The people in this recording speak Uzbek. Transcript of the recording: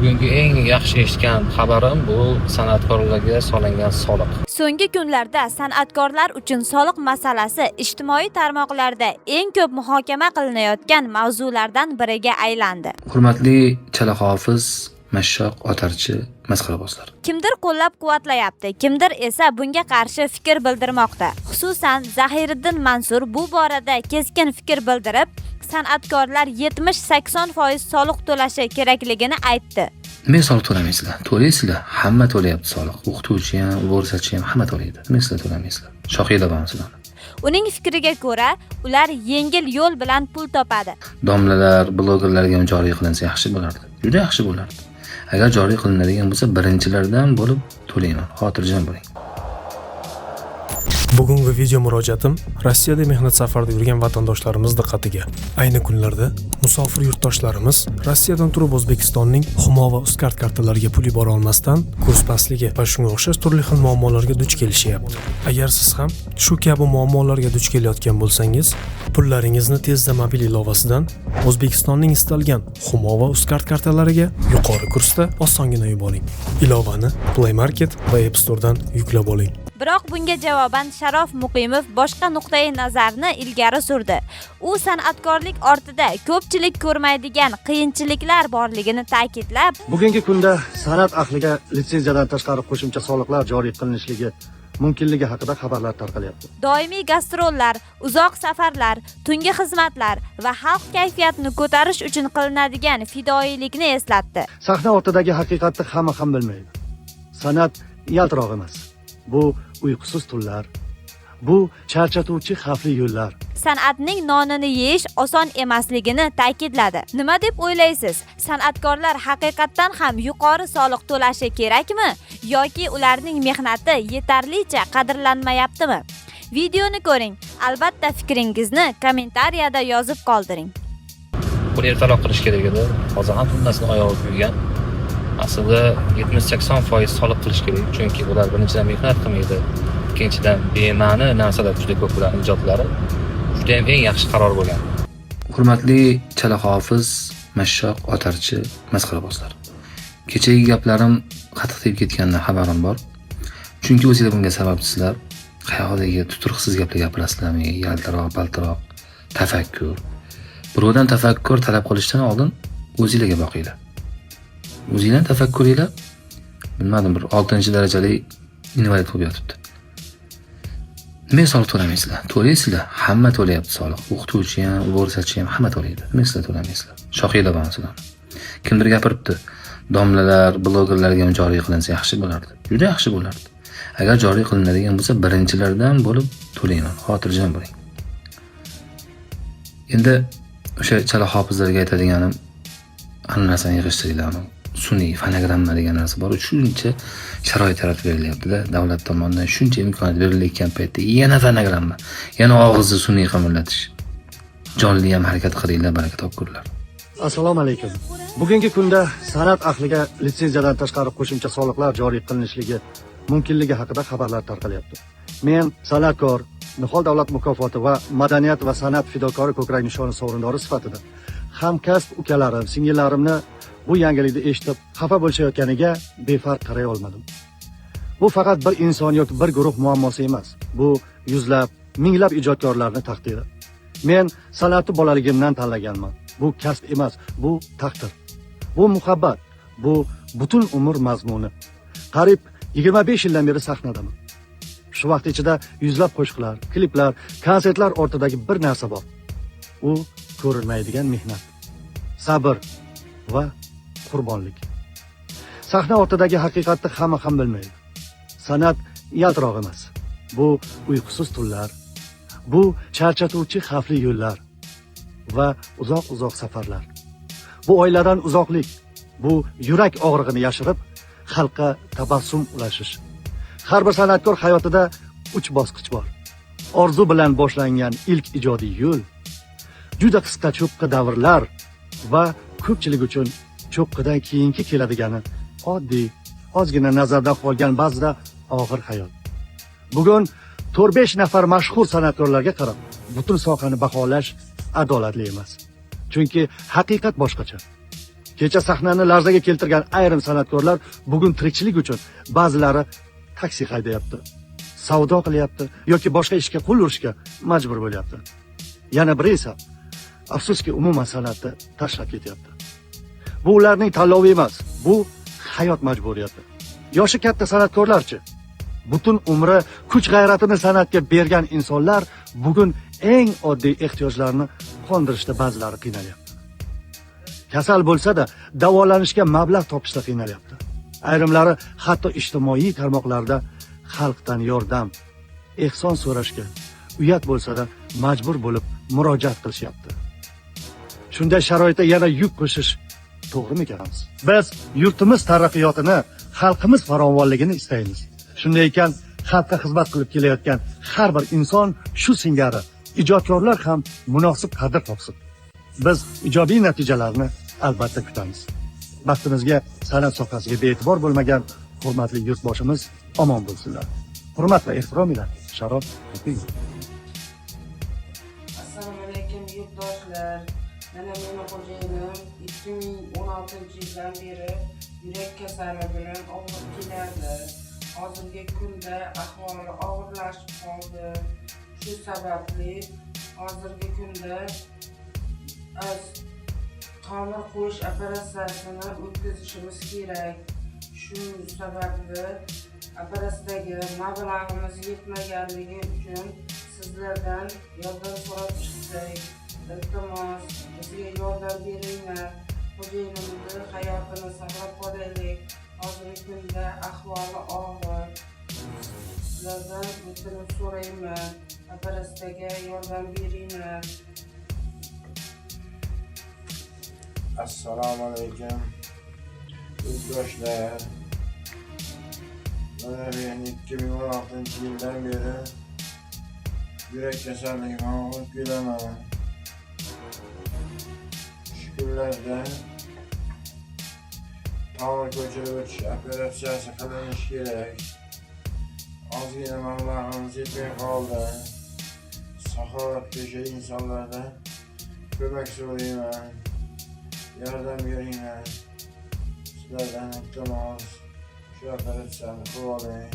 Bugungi eng yaxshi eshitgan xabarim bu san'atkorlarga solingan soliq. So'nggi kunlarda san'atkorlar uchun soliq masalasi ijtimoiy tarmoqlarda eng ko'p muhokama qilinayotgan mavzulardan biriga aylandi. Hurmatli chala hofiz, mashshoq, otarchi, masxarabozlar. Kimdir qo'llab-quvvatlayapti, kimdir esa bunga qarshi fikr bildirmoqda. Xususan, Zahiriddin Mansur bu borada keskin fikr bildirib, san'atkorlar 70-80% soliq to'lashi kerakligini aytdi. Nima soliq to'lamaysizlar? To'laysizlar. Hamma to'layapti soliq. O'qituvchi ham, o'g'risachi ham hamma to'laydi. Nima sizlar to'lamaysizlar? Shohiylar bormi sizlarni? Uning fikriga ko'ra, ular yengil yo'l bilan pul topadi. Domlalar, blogerlarga joriy qilinsa yaxshi bo'lardi. Juda yaxshi bo'lardi. Agar joriy qilinadigan bo'lsa, birinchilardan bo'lib to'layman. Xotirjam bo'ling. Bugungi video murojaatim Rossiyada mehnat safarida yurgan vatandoshlarimiz diqqatiga. Ayni kunlarda musofir yurtdoshlarimiz Rossiyadan turib O'zbekistonning Humo va Uzcard kartalariga pul yubora olmasdan kurs pastligi va shunga o'xshash turli xil muammolarga duch kelishyapti. Agar siz ham shu kabi muammolarga duch kelayotgan bo'lsangiz, pullaringizni tezda mobil ilovasidan O'zbekistonning istalgan Humo va Uzcard kartalariga yuqori kursda osongina yuboring. Ilovani Play Market va App Store'dan yuklab oling. Biroq bunga javoban Sharof Muqimov boshqa nuqtai nazarni ilgari surdi. U san'atkorlik ortida ko'pchilik ko'rmaydigan qiyinchiliklar borligini ta'kidlab, bugungi kunda san'at ahliga litsenziyadan tashqari qo'shimcha soliqlar joriy qilinishligi mumkinligi haqida xabarlar tarqalyapti. doimiy gastrollar, uzoq safarlar, tungi xizmatlar va xalq kayfiyatini ko'tarish uchun qilinadigan fidoyilikni eslatdi. Sahna ortidagi haqiqatni hamma ham bilmaydi. San'at yaltiroq emas. Bu uyqusiz tunlar, bu charchatuvchi xavfli yo'llar. San'atning nonini yeyish oson emasligini ta'kidladi. Nima deb o'ylaysiz? San'atkorlar haqiqatdan ham yuqori soliq to'lashi kerakmi yoki ularning mehnati yetarlicha qadrlanmayaptimi? Videoni ko'ring. Albatta fikringizni kommentariyada yozib qoldiring. Buni ertaroq qilish kerak edi. Hozir ham tunnasini oyog'i kuygan. Aslida 70-80% soliq qilish kerak, chunki ular birinchidan mehnat qilmaydi, ikkinchidan bema'ni narsalar juda ko'p ularning ijodlari. Juda ham eng yaxshi qaror bo'lgan. Hurmatli chala hofiz, mashshoq, otarchi, masxarabozlar. Kechagi gaplarim qattiq tegib ketganidan xabarim bor. Chunki o'zingizlar bunga sababchisizlar. Qayoqdagi tuturqsiz gaplar gapirasizlarmi? Yaltiroq, baltiroq, tafakkur. Birovdan tafakkur talab qilishdan oldin o'zingizlarga boqinglar. O'zingizlar tafakkuringlar, bilmadim, bir 6-darajali invalid bo'lib yotibdi. Nima soliq to'lamaysizlar? To'laysizlar. Hamma to'layapti soliq. O'qituvchi ham, o'g'risachi ham hamma to'laydi. Nima sizlar to'lamaysizlar? Shohiylar bormi sizlarni? Kimdir gapiribdi. Domlalar, blogerlarga joriy qilinsa yaxshi bo'lardi. Juda yaxshi bo'lardi. Agar joriy qilinadigan bo'lsa, birinchilardan bo'lib to'layman. Xotirjam bo'ling. Endi o'sha chala hofizlarga aytadiganim, hamma narsani yig'ishtiringlar. Sun'iy fonogramma degan narsa bor. Shuncha sharoit yaratib berilyapti-da, davlat tomonidan shuncha imkoniyat berilayotgan paytda yana fonogramma, yana og'izni sun'iy qimirlatish. Jonli ham harakat qilinglar, baraka topkurlar. Assalomu alaykum. Bugungi kunda san'at ahliga litsenziyadan tashqari qo'shimcha soliqlar joriy qilinishligi mumkinligi haqida xabarlar tarqalyapti. Men san'atkor, Nihol davlat mukofoti va madaniyat va san'at fidokori ko'krak nishoni sovrindori sifatida hamkasb ukalarim, singillarimni bu yangilikni eshitib xafa bo'lishayotganiga befarq qaray olmadim. Bu faqat bir inson yoki bir guruh muammosi emas. Bu yuzlab, minglab ijodkorlarning taqdiri. Men san'atni bolaligimdan tanlaganman. Bu kasb emas, bu taqdir. Bu muhabbat, bu butun umr mazmuni. Qariyb 25 yildan beri sahnadaman. Shu vaqt ichida yuzlab qo'shiqlar, kliplar, konsertlar ortidagi bir narsa bor. U ko'rilmaydigan mehnat, sabr va qurbonlik. Sahna ortidagi haqiqatni hamma ham bilmaydi. San'at yaltiroq emas. Bu uyqusiz tunlar, bu charchatuvchi xavfli yo'llar va uzoq safarlar. Bu oiladan uzoqlik, bu yurak og'rig'ini yashirib, xalqqa tabassum ulashish. Har bir san'atkor hayotida 3 bosqich bor. Orzu bilan boshlangan ilk ijodiy yo'l, juda qisqa cho'qqi davrlar va ko'pchilik uchun cho'qqidan keyingi keladigani oddiy, ozgina nazardan qolgan ba'zida og'ir hayot. Bugun 4-5 nafar mashhur san'atkorlarga qarab, butun sohani baholash adolatli emas. Chunki haqiqat boshqacha. Kecha sahnani larzaga keltirgan ayrim san'atkorlar bugun tirikchilik uchun ba'zilari taksi haydayapti, savdo qilyapti yoki boshqa ishga qo'l urishga majbur bo'lyapti. Yana biri esa afsuski umuman san'atni tashlab ketyapti. Bu ularning tanlovi emas, bu hayot majburiyati. Yoshi katta san'atkorlarchi, butun umri kuch g'ayratini san'atga bergan insonlar bugun eng oddiy ehtiyojlarni qondirishda ba'zilari qiynalyapti. Kasal bo'lsa-da davolanishga mablag' topishda qiynalyapti. Ayrimlari hatto ijtimoiy tarmoqlarda xalqdan yordam, ehson so'rashga uyat bo'lsa-da majbur bo'lib murojaat qilishyapti. Shunday sharoitda yana yuk qo'shish to'g'rimikanmiz? Biz yurtimiz taraqqiyotini, xalqimiz farovonligini istaymiz. Shunday ekan, xalqqa xizmat qilib kelayotgan har bir inson shu singari ijodkorlar ham munosib qadr topsin. Biz ijobiy natijalarni albatta kutamiz. Baxtimizga san'at sohasiga bee'tibor bo'lmagan hurmatli yurtboshimiz omon bo'lsinlar. Hurmat va ehtirom bilan Sharof Topilov. Assalomu alaykum yurtdoshlar. Mana meni xo'jayinim 2016-yildan beri yurak kasali bilan og'rib kelardi. Hozirgi kunda ahvoli og'irlashib qoldi. Shu sababli hozirgi kunda tomir qo'yish operatsiyasini o'tkazishimiz kerak. Shu sababli operatsiyaga mablag'imiz yetmaganligi uchun sizlardan yordam so'rab chiqdik. Iltimos, bizga yordam beringlar. Xo'jayinimizni hayotini saqlab qolaylik. Hozirgi kunda ahvoli og'ir. Sizlardan iltimos so'rayman. Operatsiyaga yordam beringlar. Assalomu alaykum yurtdoshlar. Mana men 2016-yildan beri yurak kasalligidan og'rib kelaman. Shu kunlarda tomir ko'chirib o'tish operatsiyasi qilinishi kerak. Ozgina mablag'imiz yetmay qoldi. Saxovatpesha insonlardan ko'mak so'rayman. Yordam beringlar. Sizlardan iltimos shu operatsiyani qilib oling.